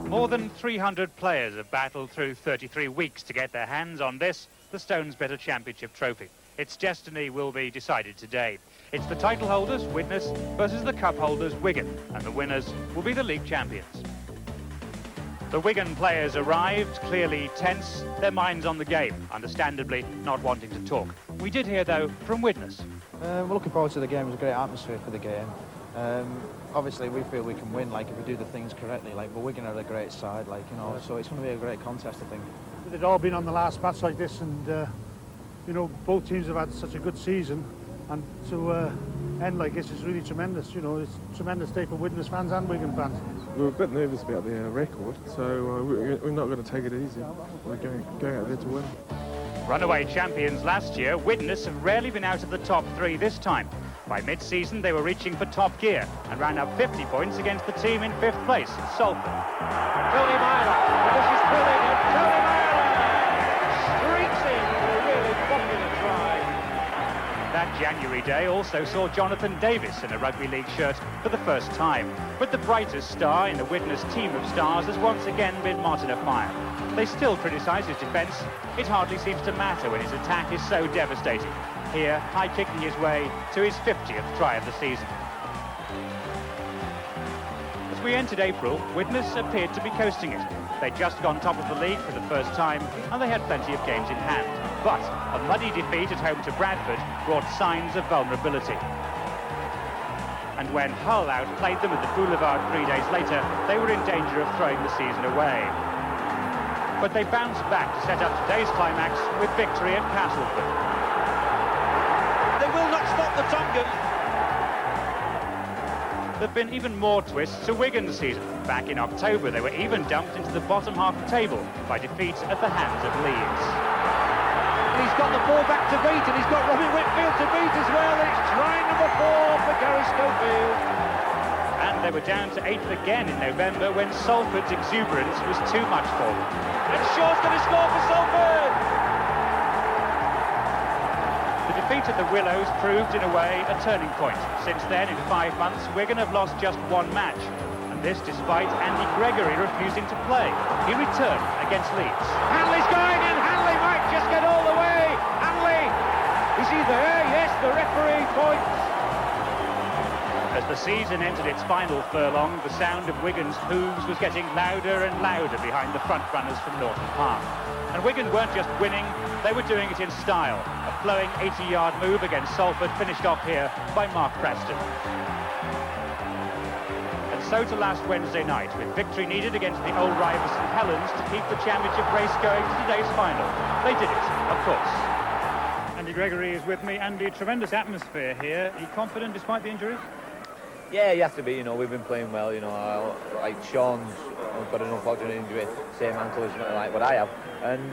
More than 300 players have battled through 33 weeks to get their hands on this, the Stones Better Championship trophy. Its destiny will be decided today. It's the title holders, Widnes, versus the cup holders, Wigan, and the winners will be the league champions. The Wigan players arrived, clearly tense, their minds on the game, understandably not wanting to talk. We did hear, though, from Widnes. We're looking forward to the game. It was a great atmosphere for the game. Obviously, we feel we can win, like, if we do the things correctly, like, but Wigan are a great side, like, you know, so it's going to be a great contest, I think. They've all been on the last match like this, and, you know, both teams have had such a good season, and to end like this is really tremendous, you know, it's a tremendous day for Widnes fans and Wigan fans. We were a bit nervous about the record, so we're not going to take it easy. We're going out there to win. Runaway champions last year, Widnes have rarely been out of the top three this time. By mid-season, they were reaching for top gear and ran up 50 points against the team in 5th place, Salford. Tony Myler, this is thrilling, and Tony Myler streaks in with a really popular try. That January day also saw Jonathan Davis in a rugby league shirt for the first time. But the brightest star in the Widnes team of stars has once again been Martin O'Fire. They still criticise his defence. It hardly seems to matter when his attack is so devastating. Here, high-kicking his way to his 50th try of the season. As we entered April, Widnes appeared to be coasting it. They'd just gone top of the league for the first time, and they had plenty of games in hand. But a muddy defeat at home to Bradford brought signs of vulnerability. And when Hull outplayed them at the Boulevard 3 days later, they were in danger of throwing the season away. But they bounced back to set up today's climax with victory at Castleford. They will not stop the Tongans. There have been even more twists to Wigan's season. Back in October, they were even dumped into the bottom half of the table by defeat at the hands of Leeds. And he's got the ball back to beat, and he's got Robin Whitfield to beat as well. And it's try number 4 for Gary Schofield. And they were down to 8th again in November when Salford's exuberance was too much for them. And Shaw's going to score for Salford. The defeat at the Willows proved, in a way, a turning point. Since then, in 5 months, Wigan have lost just 1 match. And this despite Andy Gregory refusing to play. He returned against Leeds. Hanley's going, and Hanley might just get all the way. Hanley, is he there? Yes, the referee points. As the season entered its final furlong, the sound of Wigan's hooves was getting louder and louder behind the front runners from Norton Park. And Wigan weren't just winning, they were doing it in style. A flowing 80-yard move against Salford finished off here by Mark Preston. And so to last Wednesday night, with victory needed against the old rival St Helens to keep the championship race going to today's final. They did it, of course. Andy Gregory is with me. Andy, tremendous atmosphere here. Are you confident despite the injuries? Yeah, you have to be, you know, we've been playing well, you know, like Sean's got an unfortunate injury, same ankle as like what I have, and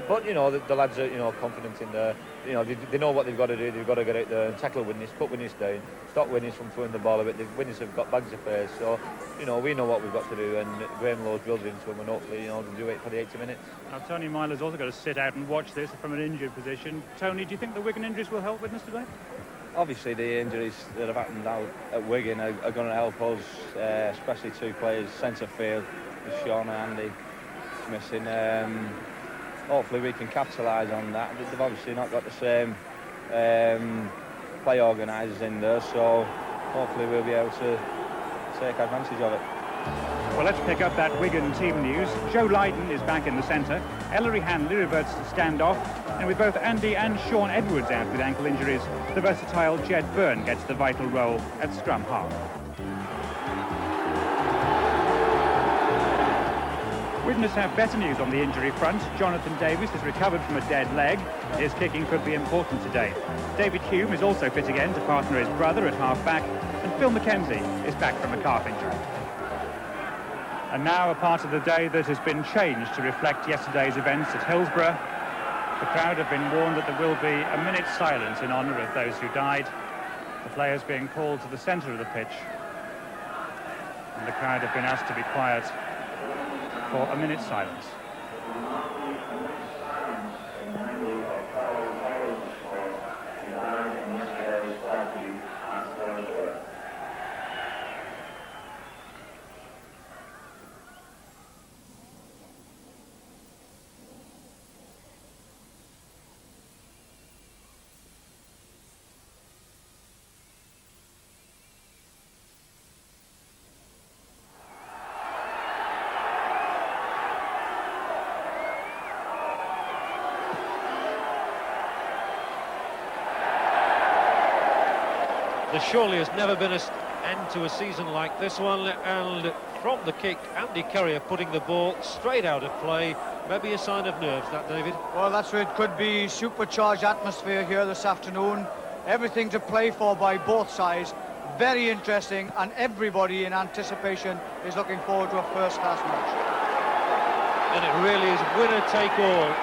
but, you know, the lads are, you know, confident in the, you know, they know what they've got to do. They've got to get out there and tackle Widnes, put Widnes down, stop Widnes from throwing the ball a bit. The Widnes have got bags of players, so, you know, we know what we've got to do, and Graham Lowe's drilled into them, and hopefully, you know, they'll do it for the 80 minutes. Now, Tony Myler's also got to sit out and watch this from an injured position. Tony, do you think the Wigan injuries will help Widnes today? Obviously, the injuries that have happened out at Wigan are going to help us, especially 2 players, centre field, with Sean and Andy missing. Hopefully, we can capitalise on that. They've obviously not got the same play organisers in there, so hopefully we'll be able to take advantage of it. Well, let's pick up that Wigan team news. Joe Lydon is back in the centre. Ellery Hanley reverts to standoff. And with both Andy and Sean Edwards out with ankle injuries, the versatile Jed Byrne gets the vital role at scrum half. Widnes have better news on the injury front. Jonathan Davis has recovered from a dead leg. His kicking could be important today. David Hume is also fit again to partner his brother at half-back. And Phil McKenzie is back from a calf injury. And now a part of the day that has been changed to reflect yesterday's events at Hillsborough. The crowd have been warned that there will be a minute's silence in honour of those who died. The players being called to the centre of the pitch. And the crowd have been asked to be quiet for a minute's silence. There surely has never been an end to a season like this one, and from the kick, Andy Currier putting the ball straight out of play. Maybe a sign of nerves, that, David? Well, that's where it could be. Supercharged atmosphere here this afternoon. Everything to play for by both sides. Very interesting, and everybody in anticipation is looking forward to a first-class match. And it really is winner take all.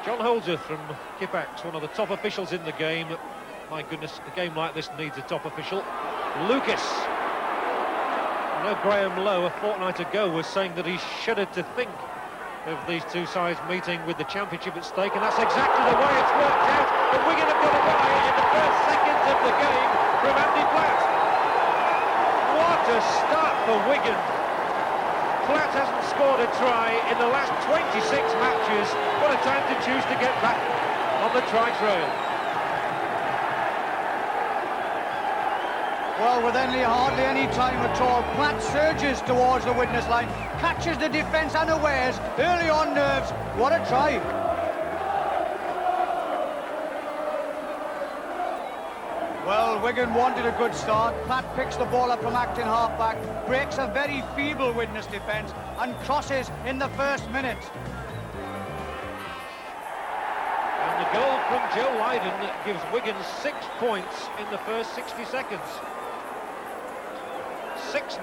John Holdsworth from Kippax, one of the top officials in the game. My goodness, a game like this needs a top official. Lucas. I know Graham Lowe, a fortnight ago, was saying that he shuddered to think of these two sides meeting with the championship at stake, and that's exactly the way it's worked out. But Wigan have got a try in the first seconds of the game from Andy Platt. What a start for Wigan. Platt hasn't scored a try in the last 26 matches. What a time to choose to get back on the try trail. Well, with hardly any time at all, Platt surges towards the Widnes line, catches the defence unawares, early on nerves. What a try. Well, Wigan wanted a good start. Platt picks the ball up from acting half-back, breaks a very feeble Widnes defence and crosses in the first minute. And the goal from Joe Lydon gives Wigan 6 points in the first 60 seconds. 6-0,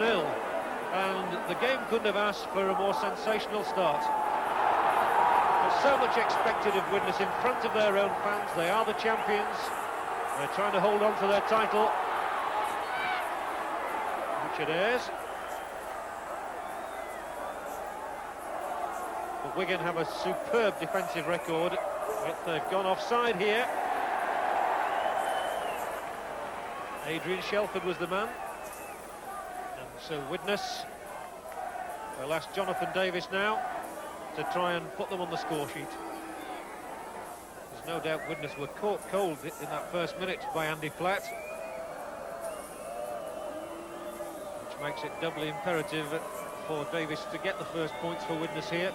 and the game couldn't have asked for a more sensational start. There's so much expected of Widnes in front of their own fans. They are the champions. They're trying to hold on to their title. Richard Ayres. But Wigan have a superb defensive record, but they've gone offside here. Adrian Shelford was the man. So Widnes, they'll ask Jonathan Davis now to try and put them on the score sheet. There's no doubt Widnes were caught cold in that first minute by Andy Platt, which makes it doubly imperative for Davis to get the first points for Widnes here.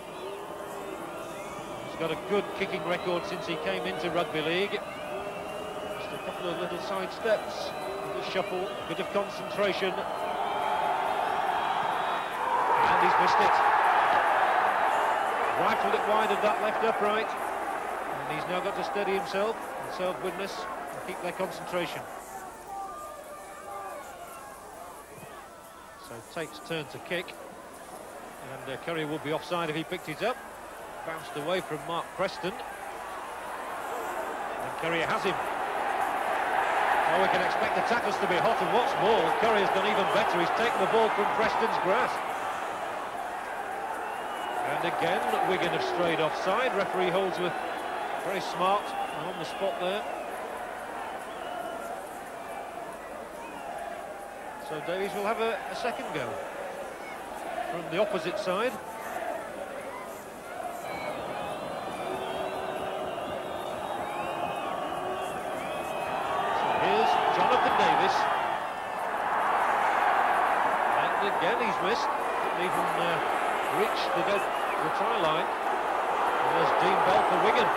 He's got a good kicking record since he came into rugby league. Just a couple of little side steps, a little shuffle, a bit of concentration. And he's missed it. Rifled it wide of that left upright. And he's now got to steady himself and serve Widnes and keep their concentration. So Tate's turn to kick. And Curry would be offside if he picked it up. Bounced away from Mark Preston. And Curry has him. Well, we can expect the tackles to be hot, and what's more, Curry has done even better. He's taken the ball from Preston's grasp. And again, Wigan have strayed offside. Referee Holdsworth very smart and on the spot there. So Davies will have a second go from the opposite side. So here's Jonathan Davis. And again he's missed. Didn't even reach the try line. And there's Dean Bell for Wigan.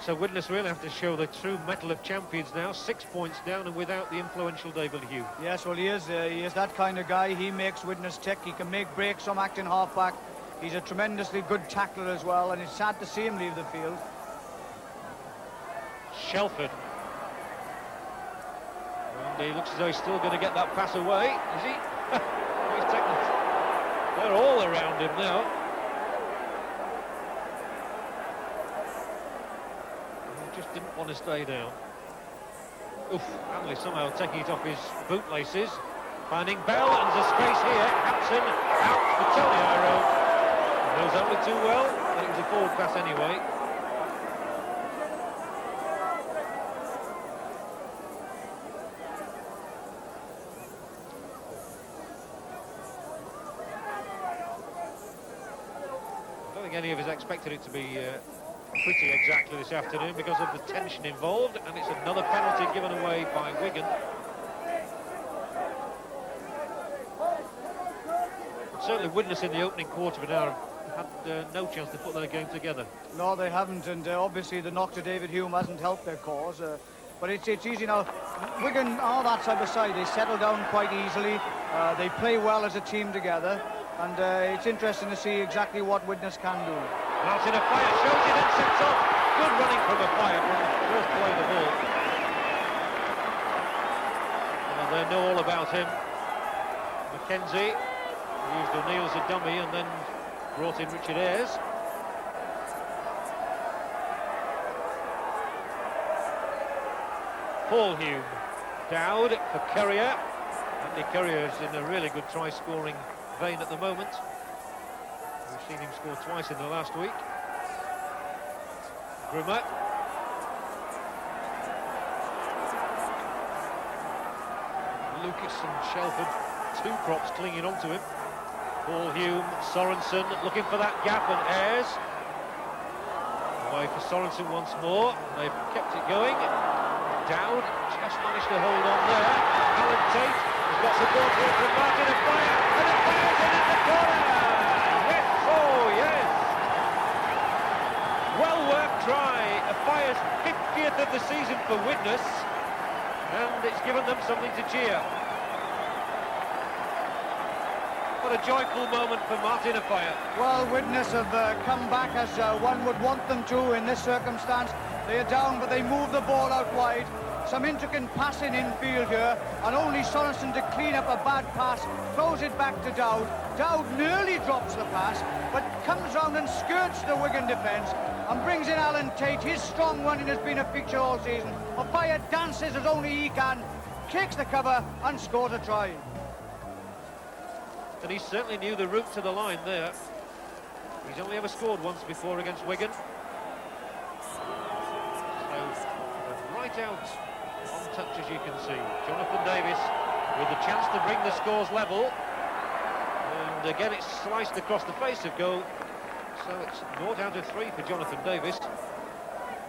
So Widnes really have to show the true mettle of champions now. 6 points down and without the influential David Hugh. Yes, well, he is that kind of guy. He makes Widnes tick. He can make breaks from acting half-back. He's a tremendously good tackler as well, and it's sad to see him leave the field. Shelford. And he looks as though he's still going to get that pass away. Is he? He's taken it. They're all around him now. Just didn't want to stay down. Oof, Hanley somehow taking it off his bootlaces. Finding Bell, and there's a space here. Hampson out for Tony Iro. Knows only too well that it was a forward pass anyway. Very think any of us expected it to be pretty exactly this afternoon because of the tension involved, and it's another penalty given away by Wigan. Certainly Widnes in the opening quarter of an hour had no chance to put their game together. No, they haven't, and obviously the knock to David Hume hasn't helped their cause. But it's easy now. Wigan are that type of side. They settle down quite easily. They play well as a team together, and it's interesting to see exactly what Widnes can do. Martin Afire shows it and sets off. Good running from Afire from the first play of the ball. Well, they know all about him. Mackenzie used O'Neill as a dummy and then brought in Richard Ayres. Paul Hume, Dowd for Currier. Andy Currier is in a really good try-scoring vein at the moment. We've seen him score twice in the last week. Grimmer. Lucas and Shelford, two props clinging onto him. Paul Hume, Sorensen looking for that gap, and Ayres. Away for Sorensen once more. They've kept it going. Dowd just managed to hold on there. Alan Tate has got support here from Martin Afire, and Afire's in at the corner! Yes, oh yes! Well-worked try. Afire's 50th of the season for Widnes, and it's given them something to cheer. What a joyful moment for Martin Afire. Well, Widnes have come back as one would want them to in this circumstance. They are down, but they move the ball out wide. Some intricate passing infield here, and only Sorensen to clean up a bad pass, throws it back to Dowd. Dowd nearly drops the pass, but comes round and skirts the Wigan defence and brings in Alan Tate. His strong running has been a feature all season. Afire dances as only he can, takes the cover and scores a try. And he certainly knew the route to the line there. He's only ever scored once before against Wigan. So, right out on touch, as you can see. Jonathan Davis with the chance to bring the scores level. And again, it's sliced across the face of goal. So it's 0 out of 3 for Jonathan Davis.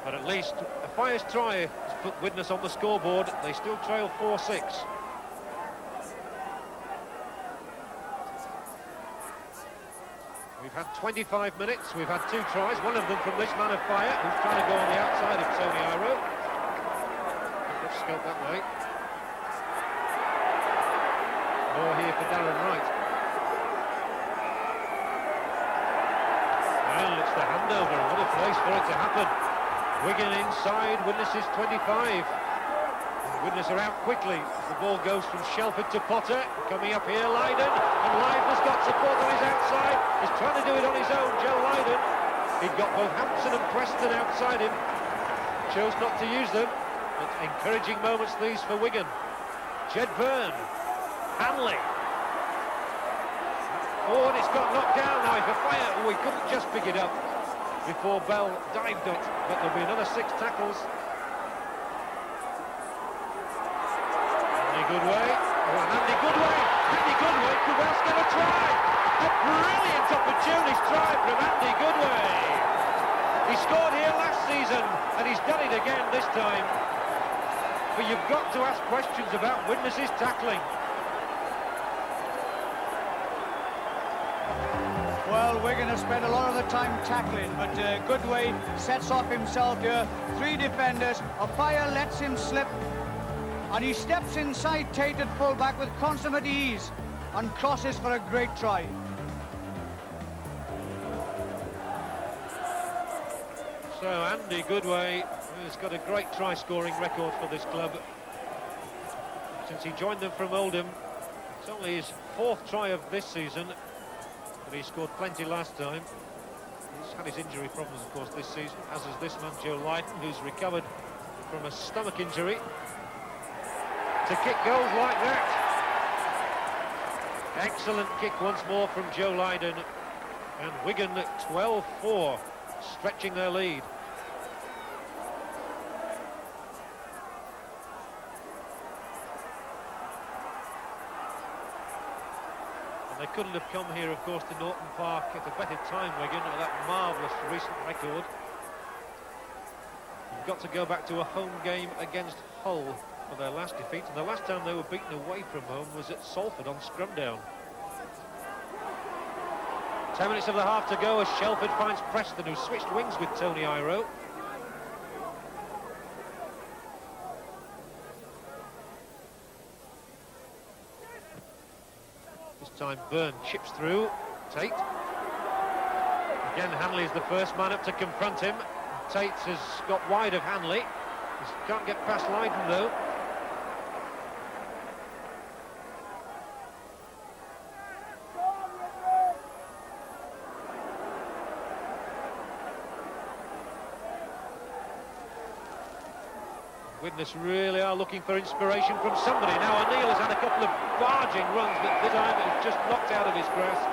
But at least Afire's try has put Widnes on the scoreboard. They still trail 4-6. We've had 25 minutes, we've had 2 tries, one of them from this man Afire, who's trying to go on the outside of Tony Iro. Let's scope that way. More here for Darren Wright. Well, it's the handover, what a place for it to happen. Wigan inside, Widnes is 25. Widnes are out quickly as the ball goes from Shelford to Potter. Coming up here, Lydon, and Lydon's got support on his outside. He's trying to do it on his own, Joe Lydon. He'd got both Hampson and Preston outside him. Chose not to use them. But encouraging moments these for Wigan. Jed Byrne, Hanley. Oh, and it's got knocked down now. If Afire, we couldn't just pick it up before Bell dived up, but there'll be another 6 tackles. Goodway, oh, and Andy Goodway could well get a try. A brilliant opportunist try from Andy Goodway. He scored here last season, and he's done it again this time. But you've got to ask questions about Widnes' tackling. Well, Wigan has spent a lot of the time tackling, but Goodway sets off himself here. 3 defenders, Afire lets him slip, and he steps inside Tate at full-back with consummate ease and crosses for a great try. So Andy Goodway has got a great try-scoring record for this club. Since he joined them from Oldham, it's only his 4th try of this season, but he scored plenty last time. He's had his injury problems, of course, this season, as is this man, Joe Lydon, who's recovered from a stomach injury. To kick goals like that. Excellent kick once more from Joe Lydon, and Wigan at 12-4, stretching their lead. And They couldn't have come here, of course, to Norton Park at a better time, Wigan, with that marvellous recent record. You've got to go back to a home game against Hull for their last defeat, and the last time they were beaten away from home was at Salford on Scrumdown. 10 minutes of the half to go as Shelford finds Preston, who switched wings with Tony Iro. This time Byrne chips through. Tate. Again, Hanley is the first man up to confront him. Tate has got wide of Hanley. He can't get past Lydon, though. Widnes really are looking for inspiration from somebody. Now O'Neill has had a couple of barging runs, but this time it was just knocked out of his grasp.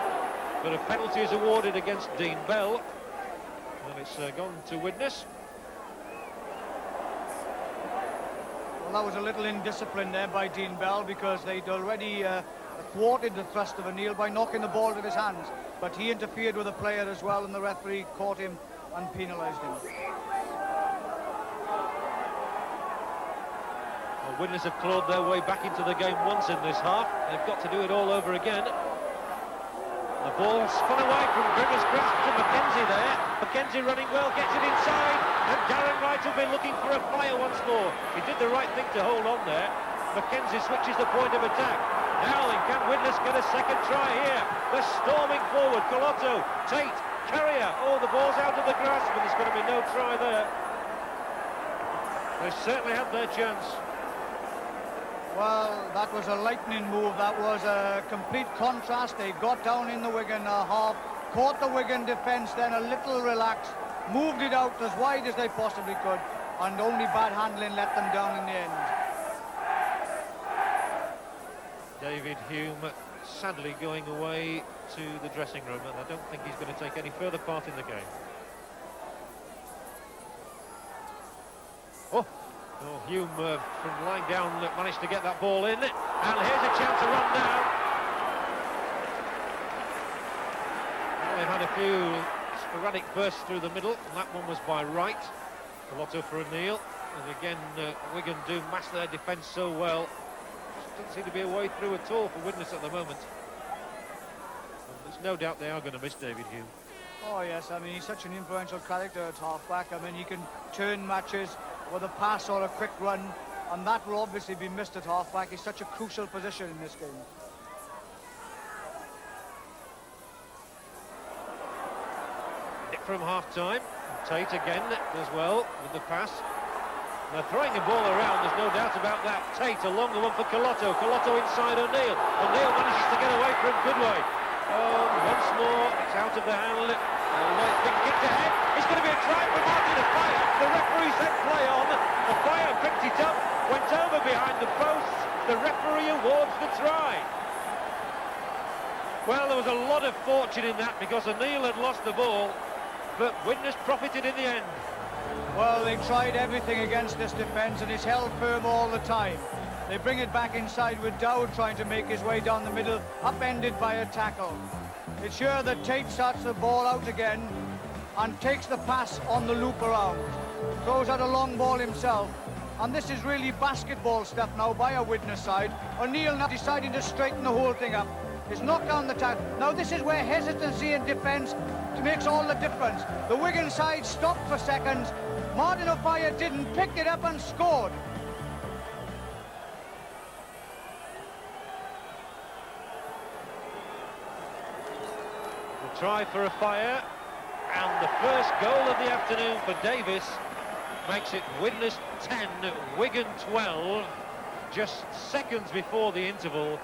But a penalty is awarded against Dean Bell, and it's gone to Widnes. Well, that was a little indiscipline there by Dean Bell, because they'd already thwarted the thrust of O'Neill by knocking the ball to his hands. But he interfered with the player as well, and the referee caught him and penalised him. Widnes have clawed their way back into the game once in this half. They've got to do it all over again. The ball's spun away from Grigger's grasp to Mackenzie there. Mackenzie running well, gets it inside, and Darren Wright will be looking for a fire once more. He did the right thing to hold on there. Mackenzie switches the point of attack. Now then, can Widnes get a second try here? They're storming forward. Colotto, Tate, Carrier. Oh, the ball's out of the grasp, but there's going to be no try there. They certainly had their chance. Well, that was a lightning move. That was a complete contrast. They got down in the Wigan half, caught the Wigan defence, then a little relaxed, moved it out as wide as they possibly could, and only bad handling let them down in the end. David Hume sadly going away to the dressing room, and I don't think he's going to take any further part in the game. Oh, Hume from lying down managed to get that ball in, and here's a chance to run now. Well, they've had a few sporadic bursts through the middle, and that one was by Wright. Colotto for O'Neill, and again Wigan do mass their defence so well. Doesn't seem to be a way through at all for Widnes at the moment. And there's no doubt they are going to miss David Hume. Oh yes, I mean, he's such an influential character at half-back. I mean, he can turn matches with a pass or a quick run, and that will obviously be missed at half-back. It's such a crucial position in this game. From half-time, Tate again as well with the pass. They're throwing the ball around, there's no doubt about that. Tate along the one for Colotto. Colotto inside O'Neill. O'Neill manages to get away from Goodway. Once more, it's out of the hand. Big kick to head. It's going to be a try for Martin of Fire. The referee said play on. The Fire picked it up, went over behind the post. The referee awards the try. Well, there was a lot of fortune in that, because O'Neill had lost the ball, but Widnes profited in the end. Well, they tried everything against this defence, and it's held firm all the time. They bring it back inside with Dowd trying to make his way down the middle, upended by a tackle. It's here that Tate starts the ball out again and takes the pass on the loop around. Throws out a long ball himself. And this is really basketball stuff now by a Widnes side. O'Neill now deciding to straighten the whole thing up. He's knocked down the tackle. Now this is where hesitancy in defence makes all the difference. The Wigan side stopped for seconds. Martin O'Fire didn't, picked it up and scored. The try for O'Fire, and the first goal of the afternoon for Davis makes it Widnes 10, Wigan 12, just seconds before the interval,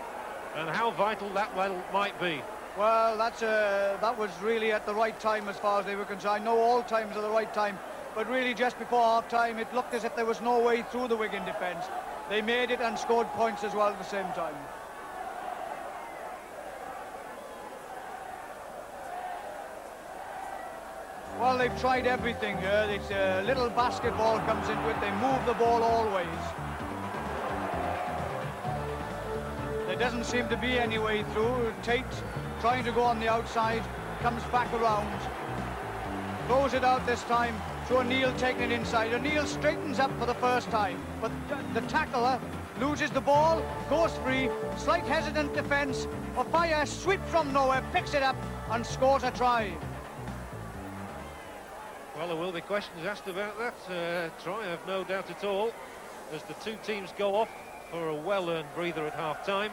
and how vital that well might be. Well, that was really at the right time as far as they were concerned. I know all times are the right time, but really just before half-time it looked as if there was no way through the Wigan defence. They made it and scored points as well at the same time. Well, they've tried everything here. It's a little basketball comes into it. They move the ball always. There doesn't seem to be any way through. Tate trying to go on the outside, comes back around. Throws it out this time to O'Neill taking it inside. O'Neill straightens up for the first time, but the tackler loses the ball, goes free, slight hesitant defence. Ofaya sweeps from nowhere, picks it up and scores a try. Well, there will be questions asked about that try, I've no doubt at all, as the two teams go off for a well-earned breather at half-time.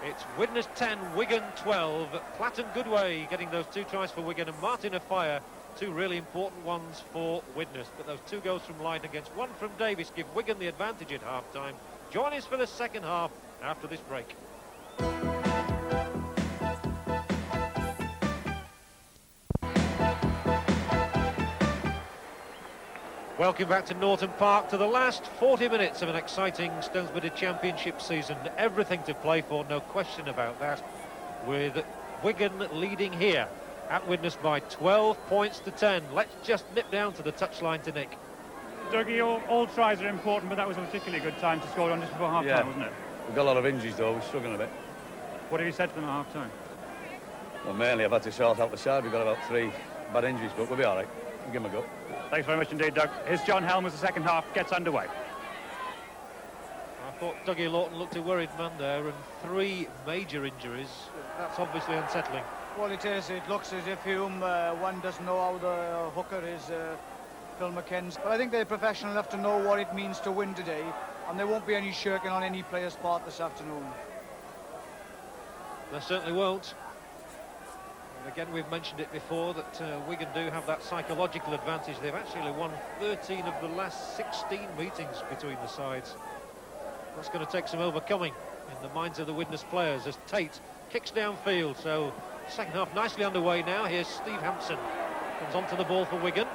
It's Widnes 10, Wigan 12. Clatton Goodway getting those two tries for Wigan, and Martin Ofaya, two really important ones for Widnes. But those two goals from line against one from Davis give Wigan the advantage at half-time. Join us for the second half after this break. Welcome back to Norton Park, to the last 40 minutes of an exciting Stonesbridge Championship season. Everything to play for, no question about that, with Wigan leading here at Widnes by 12 points to 10. Let's just nip down to the touchline to Nick. Dougie, all tries are important, but that was a particularly good time to score on just before half-time, wasn't it? We've got a lot of injuries though, we're struggling a bit. What have you said to them at half-time? Well, mainly I've had to sort out the side. We've got about 3 bad injuries, but we'll be all right. We'll give them a go. Thanks very much indeed, Doug. Here's John Helm as the second half gets underway. I thought Dougie Lawton looked a worried man there, and 3 major injuries. That's obviously unsettling. Well, it is. It looks as if Hume, one doesn't know how the hooker is, Phil McKenzie. But I think they're professional enough to know what it means to win today, and there won't be any shirking on any player's part this afternoon. There certainly won't. And again, we've mentioned it before that Wigan do have that psychological advantage. They've actually won 13 of the last 16 meetings between the sides. That's going to take some overcoming in the minds of the Widnes players as Tate kicks downfield. So second half nicely underway now. Here's Steve Hampson, comes onto the ball for Wigan.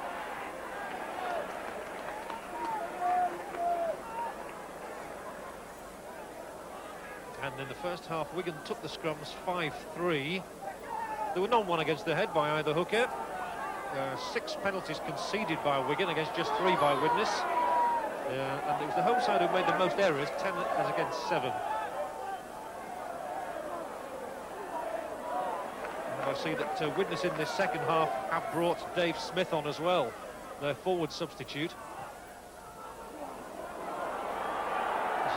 And in the first half, Wigan took the scrums 5-3. There were none won against the head by either hooker. 6 penalties conceded by Wigan against just 3 by Widnes. And it was the home side who made the most errors, 10 as against 7. And I see that Widnes in this second half have brought Dave Smith on as well, their forward substitute.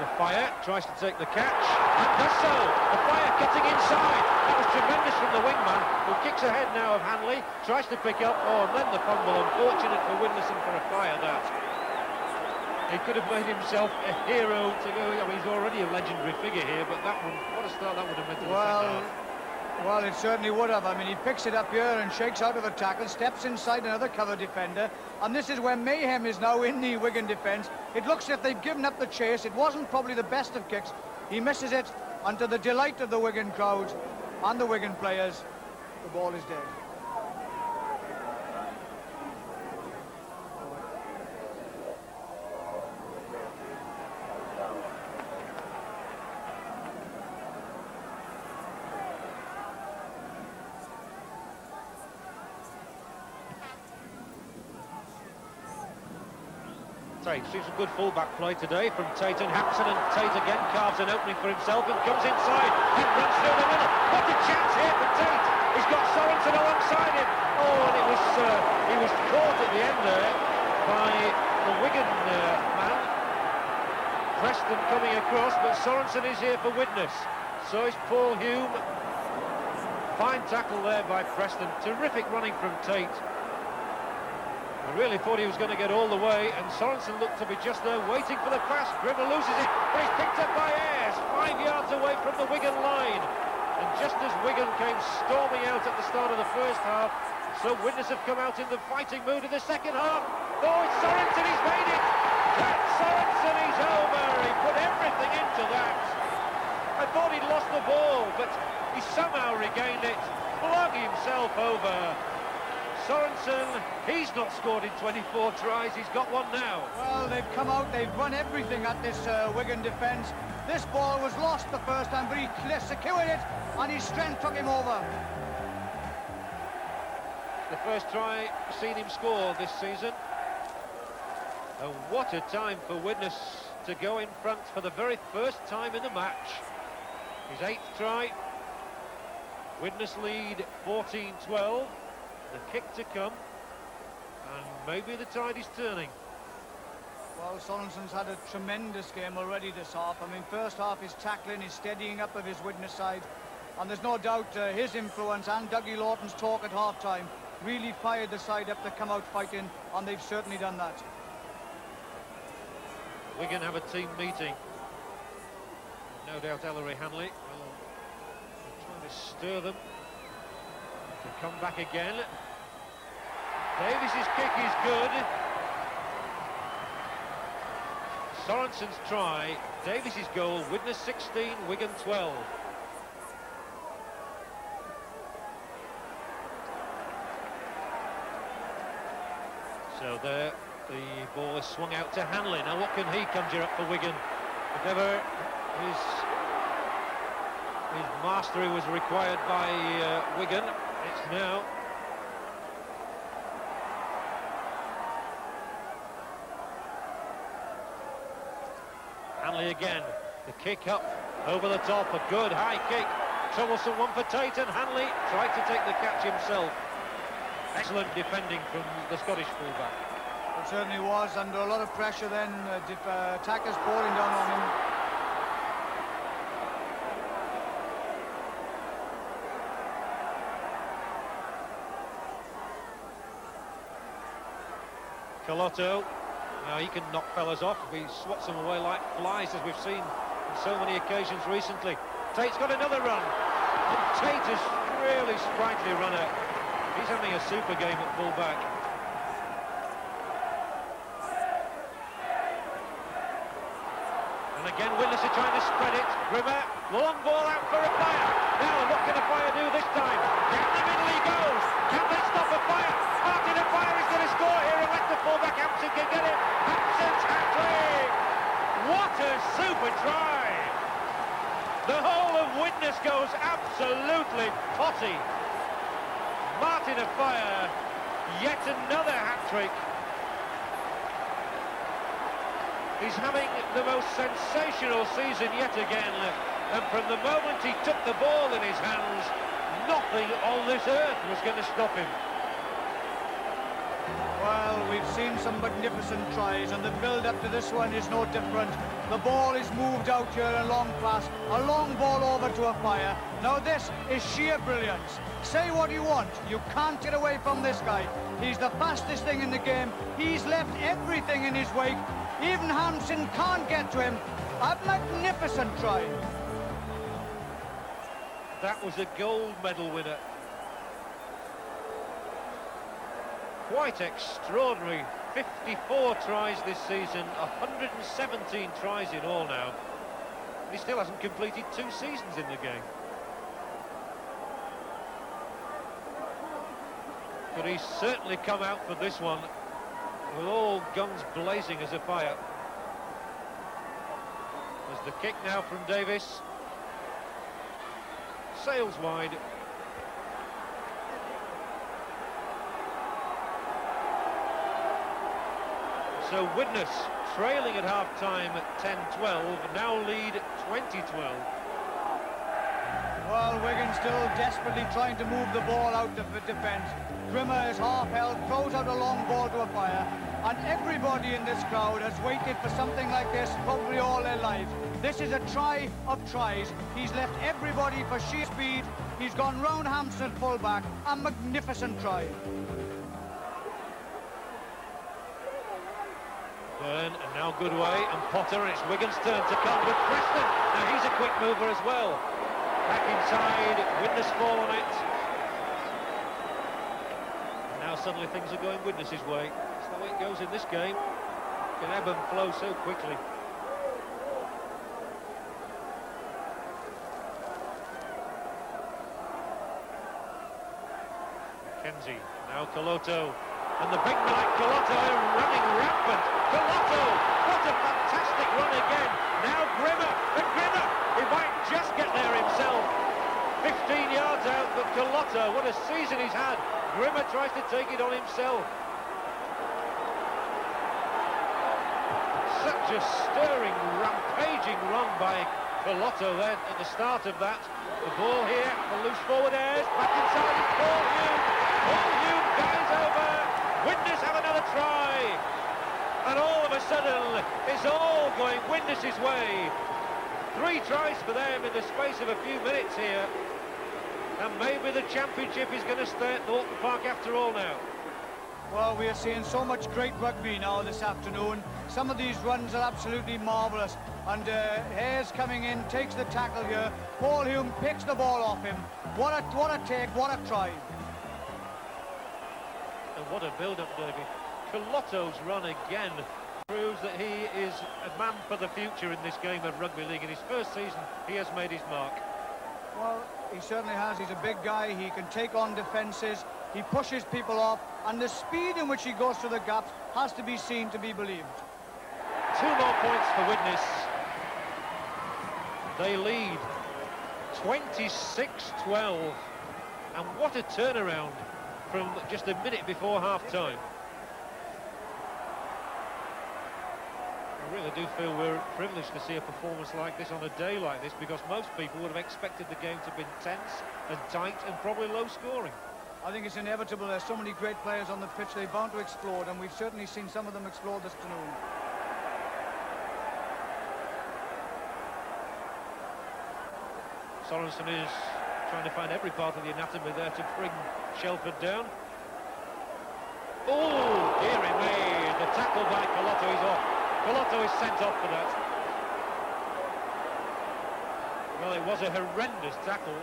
Ofaya tries to take the catch, and does so. Ofaya cutting inside. That was tremendous from the wingman, who kicks ahead now of Hanley, tries to pick up, and then the fumble. Unfortunate for Widnes and for Ofaya, that. He could have made himself a hero to go. I mean, he's already a legendary figure here, but that one, what a start that would have meant to the second half. Well, it certainly would have. I mean, he picks it up here and shakes out of a tackle, steps inside another cover defender, and this is where mayhem is now in the Wigan defence. It looks as if they've given up the chase. It wasn't probably the best of kicks. He misses it, and to the delight of the Wigan crowd and the Wigan players, the ball is dead. Tate sees a good full-back play today from Tate and Hampson, and Tate again carves an opening for himself and comes inside and runs through the middle. What a chance here for Tate! He's got Sorensen alongside him. Oh, and he was caught at the end there by the Wigan man. Preston coming across, but Sorensen is here for Widnes. So is Paul Hume. Fine tackle there by Preston. Terrific running from Tate. I really thought he was going to get all the way, and Sorensen looked to be just there waiting for the pass. Gribble loses it, but he's picked up by Ayres, 5 yards away from the Wigan line. And just as Wigan came storming out at the start of the first half, so Widnes have come out in the fighting mood in the second half. Oh, it's Sorensen, he's made it! That's Sorensen, he's over! He put everything into that. I thought he'd lost the ball, but he somehow regained it, flung himself over. Sorensen, he's not scored in 24 tries, he's got one now. Well, they've come out, they've run everything at this Wigan defence. This ball was lost the first time, but he secured it, and his strength took him over. The first try seen him score this season. And what a time for Widnes to go in front for the very first time in the match. His 8th try. Widnes lead 14-12. The kick to come, and maybe the tide is turning. Well, Sorenson's had a tremendous game already this half. I mean, first half his tackling, his steadying up of his Widnes side, and there's no doubt his influence and Dougie Lawton's talk at half-time really fired the side up to come out fighting, and they've certainly done that. Wigan have a team meeting. No doubt Ellery Hanley will try to stir them to come back again. Davies's kick is good. Sorenson's try, Davies's goal, Widnes 16, Wigan 12. So there, the ball is swung out to Hanley. Now what can he conjure up for Wigan? If ever his mastery was required by Wigan, it's now. Hanley again, the kick up over the top, a good high kick, troublesome one for Tate, and Hanley tried to take the catch himself. Excellent defending from the Scottish fullback. It certainly was, under a lot of pressure then, attackers pouring down on him. Colotto, now he can knock fellas off. He swats them away like flies, as we've seen on so many occasions recently. Tate's got another run, and Tate is really sprightly runner. He's having a super game at full-back. And again, Widnes are trying to spread it. Grimmer, long ball out for a fire. Now, what can a fire do this time? Down the middle he goes. Can they stop a fire? Martin a fire is going to score here and let the full-back Hampson can get it. Hampson's hat-trick! What a super try! The whole of Widnes goes absolutely potty. Martin a fire, yet another hat-trick. He's having the most sensational season yet again, and from the moment he took the ball in his hands, nothing on this earth was going to stop him. Well, we've seen some magnificent tries, and the build-up to this one is no different. The ball is moved out here, a long pass, a long ball over to a fire. Now this is sheer brilliance. Say what you want, you can't get away from this guy. He's the fastest thing in the game. He's left everything in his wake. Even Hampson can't get to him. A magnificent try. That was a gold medal winner. Quite extraordinary. 54 tries this season, 117 tries in all now. He still hasn't completed 2 seasons in the game. But he's certainly come out for this one with all guns blazing as a fire. There's the kick now from Davies. Sails wide. So Widnes, trailing at half-time at 10-12, now lead 20-12. Well, Wigan still desperately trying to move the ball out of the defence. Grimmer is half-held, throws out a long ball to a fire, and everybody in this crowd has waited for something like this probably all their lives. This is a try of tries. He's left everybody for sheer speed. He's gone round Hampson full-back. A magnificent try. Byrne, and now Goodway, and Potter, and it's Wigan's turn to come with Preston. Now he's a quick mover as well. Back inside, Widnes fall on it. And now suddenly things are going Widnes' way. That's the way it goes in this game. It can ebb and flow so quickly. Kenzie, now Colotto. And the big Mike Colotto running rampant. Colotto, what a fantastic run again. Now Grimmer, and Grimmer, he might just get there himself. 15 yards out, but Colotto, what a season he's had. Grimmer tries to take it on himself. Such Such a stirring, rampaging run by Colotto then at the start of that. The ball here, the loose forward airs, back inside is Paul Hume. Paul Hume dives over. Widnes have another try. And all of a sudden, it's all going Widnes' way. 3 tries for them in the space of a few minutes here. And maybe the championship is going to stay at Norton Park after all now. Well, we are seeing so much great rugby now this afternoon. Some of these runs are absolutely marvellous. And Hayes coming in, takes the tackle here. Paul Hume picks the ball off him. What a take, what a try. And what a build-up, David. Colotto's run again proves that he is a man for the future in this game of rugby league. In his first season, he has made his mark. Well, he certainly has. He's a big guy. He can take on defences. He pushes people off. And the speed in which he goes to the gaps has to be seen to be believed. 2 more points for Widnes. They lead 26-12. And what a turnaround from just a minute before half-time. I really do feel we're privileged to see a performance like this on a day like this, because most people would have expected the game to have been tense and tight and probably low scoring. I think it's inevitable. There's so many great players on the pitch, they're bound to explode, and we've certainly seen some of them explode this afternoon. Sorensen is trying to find every part of the anatomy there to bring Shelford down. Oh, dearie me, the tackle by Colotto is off. Colotto is sent off for that. Well, it was a horrendous tackle.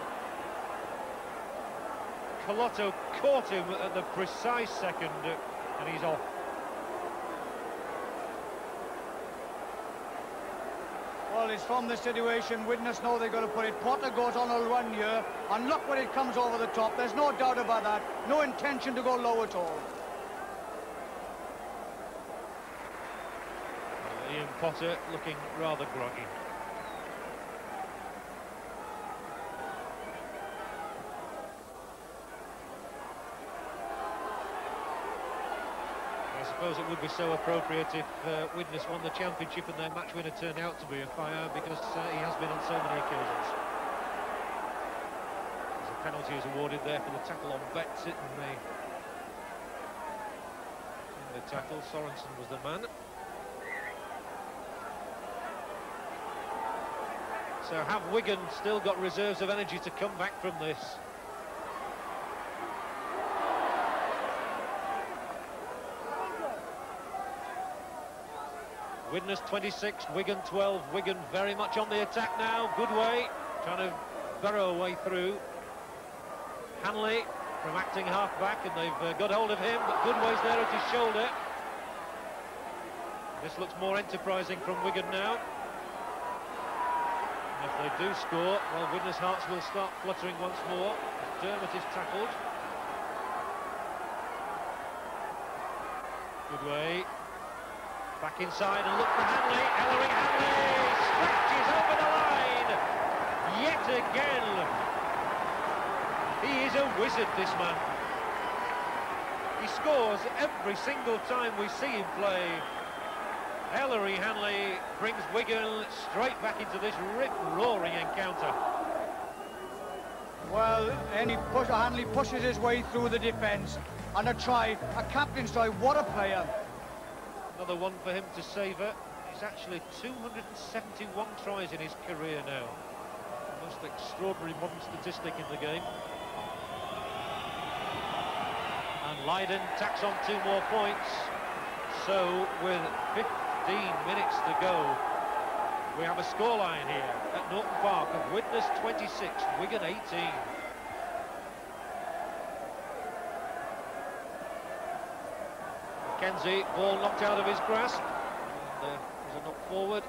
Colotto caught him at the precise second, and he's off. Well, it's from this situation. Widnes know they've got to put it. Potter goes on a run here, and look when it comes over the top. There's no doubt about that. No intention to go low at all. Ian Potter looking rather groggy. I suppose it would be so appropriate if Widnes won the championship and their match winner turned out to be a fire, because he has been on so many occasions. As a penalty is awarded there for the tackle on Betts in the tackle. Sorensen was the man. So have Wigan still got reserves of energy to come back from this? Widnes 26, Wigan 12. Wigan very much on the attack now. Goodway trying to burrow a way through. Hanley from acting half-back, and they've got hold of him, but Goodway's there at his shoulder. This looks more enterprising from Wigan now. And if they do score, well, Widnes' hearts will start fluttering once more. Dermott is tackled. Goodway. Back inside and look for Hanley. Ellery Hanley stretches over the line. Yet again. He is a wizard, this man. He scores every single time we see him play. Ellery Hanley brings Wigan straight back into this rip-roaring encounter. Well, and Hanley pushes his way through the defence. And a try, a captain's try. What a player. Another one for him to savour. He's actually 271 tries in his career now. The most extraordinary modern statistic in the game. And Leiden tacks on 2 more points. So with 15 minutes to go, we have a scoreline here at Norton Park of Widnes 26, Wigan 18. Mackenzie, ball knocked out of his grasp. And there's a knock forward.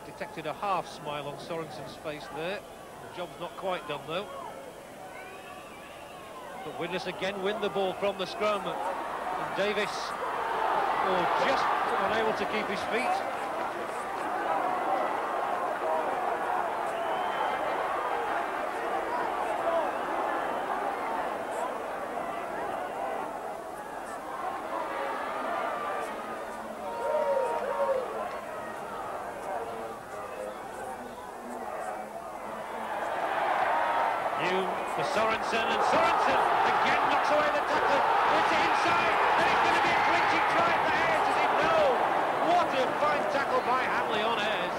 Detected a half smile on Sorensen's face there. The job's not quite done though. But Widnes again win the ball from the scrum. And Davis, just unable to keep his feet. for Sorensen, and Sorensen again knocks away the tackle. It's inside, and it's going to be a clinching try for Ayres, is it? No! What a fine tackle by Hanley on Ayres.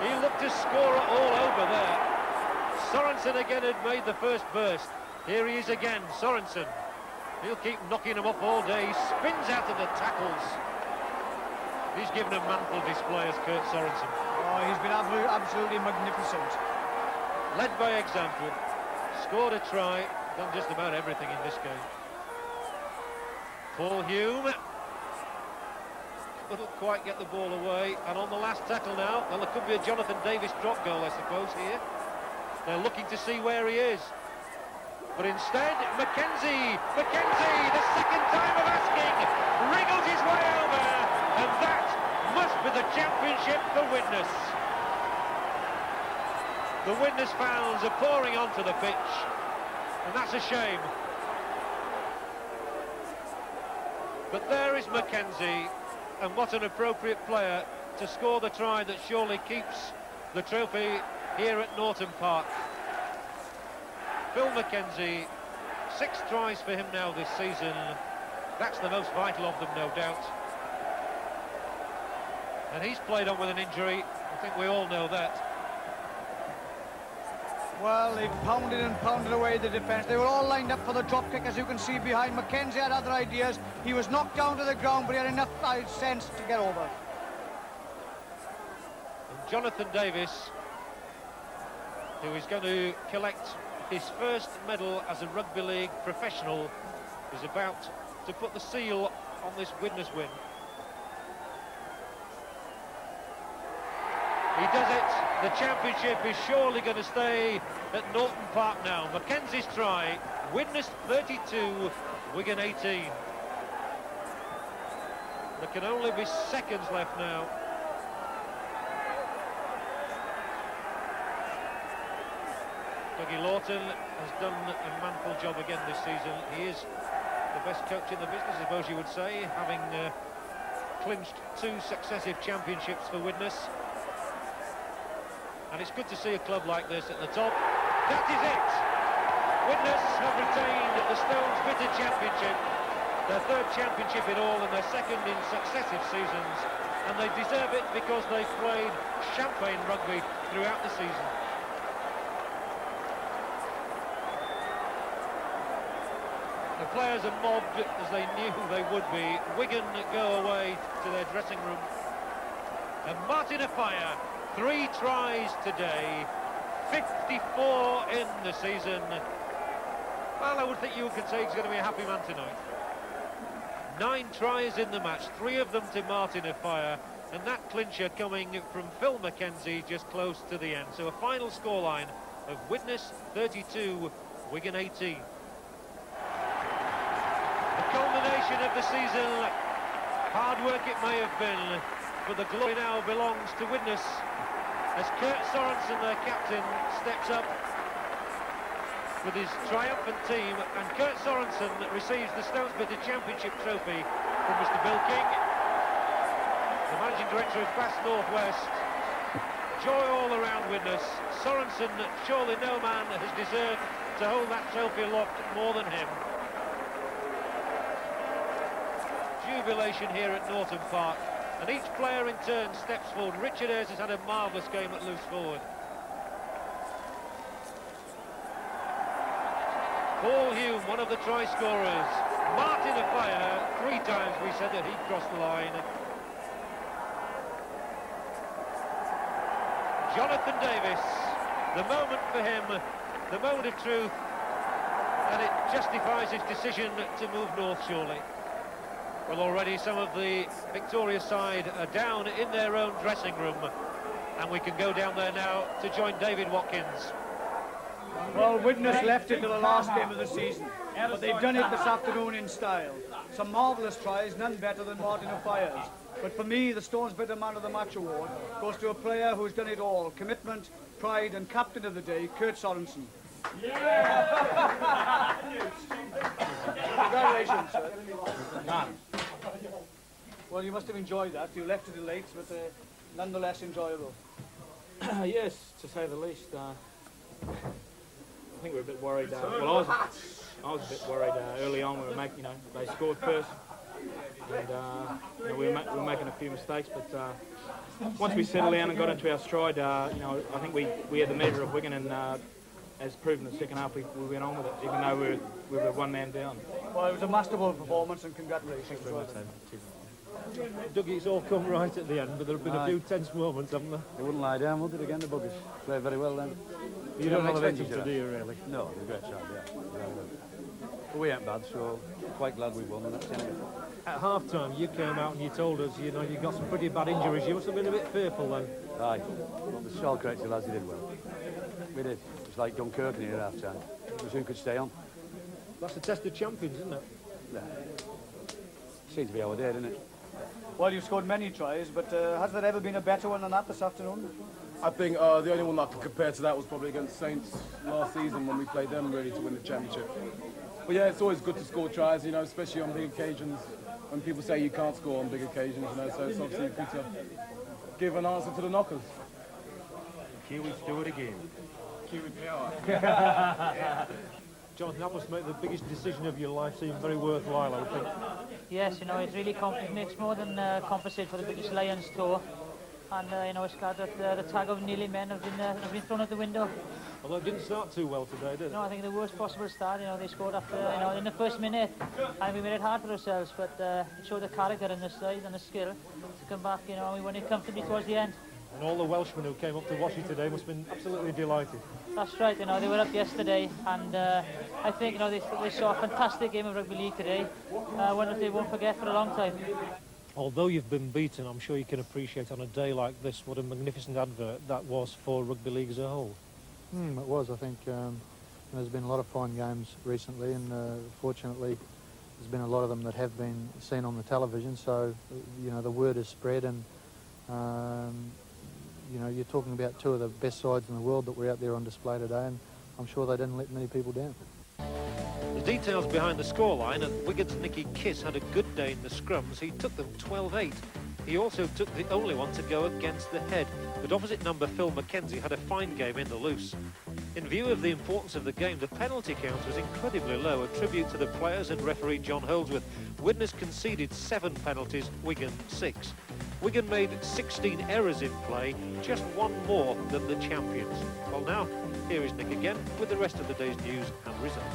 He looked to score it all over there. Sorensen again had made the first burst. Here he is again, Sorensen. He'll keep knocking him up all day. He spins out of the tackles. He's given a manful display as Kurt Sorensen. Oh, he's been absolutely magnificent. Led by example, scored a try, done just about everything in this game. Paul Hume couldn't quite get the ball away, and on the last tackle now, well, there could be a Jonathan Davis drop goal, I suppose, here. They're looking to see where he is. But instead, Mackenzie, the second time of asking, wriggles his way over, and that must be the championship for Widnes. The Widnes fans are pouring onto the pitch, and that's a shame. But there is Mackenzie, and what an appropriate player to score the try that surely keeps the trophy here at Norton Park. Phil Mackenzie, 6 tries for him now this season. That's the most vital of them, no doubt. And he's played on with an injury. I think we all know that. Well, they pounded and pounded away the defence. They were all lined up for the drop kick, as you can see behind. Mackenzie had other ideas. He was knocked down to the ground, but he had enough sense to get over. And Jonathan Davis, who is going to collect his first medal as a rugby league professional, is about to put the seal on this Widnes win. He does it. The championship is surely going to stay at Norton Park now. Mackenzie's try, Widnes 32, Wigan 18. There can only be seconds left now. Dougie Lawton has done a manful job again this season. He is the best coach in the business, I suppose you would say, having clinched 2 successive championships for Widnes. And it's good to see a club like this at the top. That is it! Widnes have retained the Stones Bitter Championship, their 3rd championship in all and their 2nd in successive seasons. And they deserve it because they've played champagne rugby throughout the season. The players are mobbed as they knew they would be. Wigan go away to their dressing room. And Martin Afire, 3 tries today, 54 in the season. Well, I would think you could say he's going to be a happy man tonight. 9 tries in the match, 3 of them to Martin Afire, and that clincher coming from Phil Mackenzie just close to the end. So a final scoreline of Widnes 32, Wigan 18. The culmination of the season, hard work it may have been, but the glory now belongs to Widnes as Kurt Sorensen, their captain, steps up with his triumphant team, and Kurt Sorensen receives the Stones Bitter Championship trophy from Mr. Bill King, the managing director of Fast Northwest. Joy all around Widnes. Sorensen, surely no man has deserved to hold that trophy aloft more than him. Jubilation here at Norton Park, and each player in turn steps forward. Richard Ayres has had a marvellous game at loose forward. Paul Hume, one of the try scorers. Martin Afire, 3 times we said that he'd crossed the line. Jonathan Davis, the moment for him, the moment of truth, and it justifies his decision to move north surely. Well, already some of the victorious side are down in their own dressing room, and we can go down there now to join David Watkins. Well, Widnes left it to the last game of the season, but they've done it this afternoon in style. Some marvellous tries, none better than Martin Afire's. But for me, the Stones Bitter Man of the Match award goes to a player who's done it all: commitment, pride, and captain of the day, Kurt Sorensen. Yeah! Congratulations, sir. Well, you must have enjoyed that. You left it late, but nonetheless enjoyable. Yes, to say the least. I think we're a bit worried. Well, I was a bit worried early on. They scored first, and we were making a few mistakes. But once we settled down and got into our stride, I think we had the measure of Wigan, and as proven in the second half, we went on with it, even though we were one man down. Well, it was a masterful performance, and congratulations. Dougie, it's all come right at the end, but there have been a few tense moments, haven't there? They wouldn't lie down, would they, again, the buggers? Played very well then. You don't expect them to, do you, really? No, they're a great side, yeah. But we ain't bad, so quite glad we won, and that's it. At half-time, you came out and you told us, you got some pretty bad injuries. You must have been a bit fearful then. Aye. Well, the Shaw Crazy lads, they did well. We did. It's like Dunkirk here at half-time. We soon could stay on. That's the test of champions, isn't it? Yeah. Seems to be our day, doesn't it? Well, you've scored many tries, but has there ever been a better one than that this afternoon? I think the only one I could compare to that was probably against Saints last season when we played them really to win the championship. But yeah, it's always good to score tries, especially on big occasions. When people say you can't score on big occasions, so it's obviously good to give an answer to the knockers. Kiwis do it again. Kiwi power. Jonathan, that must make the biggest decision of your life seem very worthwhile, I would think. Yes, it's really it makes more than compensate for the British Lions tour. And, it's glad that the tag of nearly men have been thrown out the window. Although it didn't start too well today, did it? No, I think the worst possible start. They scored after, in the first minute, and we made it hard for ourselves. But it showed the character in this side and the skill to come back. We won it comfortably towards the end. And all the Welshmen who came up to watch you today must have been absolutely delighted. That's right. They were up yesterday, and I think they saw a fantastic game of rugby league today. One that they won't forget for a long time. Although you've been beaten, I'm sure you can appreciate on a day like this what a magnificent advert that was for rugby league as a whole. It was. I think there's been a lot of fine games recently, and fortunately there's been a lot of them that have been seen on the television, so the word is spread, and you're talking about two of the best sides in the world that were out there on display today, and I'm sure they didn't let many people down. The details behind the scoreline, and Wigan's Nicky Kiss had a good day in the scrums. He took them 12-8. He also took the only one to go against the head, but opposite number Phil Mackenzie had a fine game in the loose. In view of the importance of the game, the penalty count was incredibly low, a tribute to the players and referee John Holdsworth. Widnes conceded 7 penalties, Wigan 6. Wigan made 16 errors in play, just one more than the champions. Well now, here is Nick again with the rest of the day's news and results.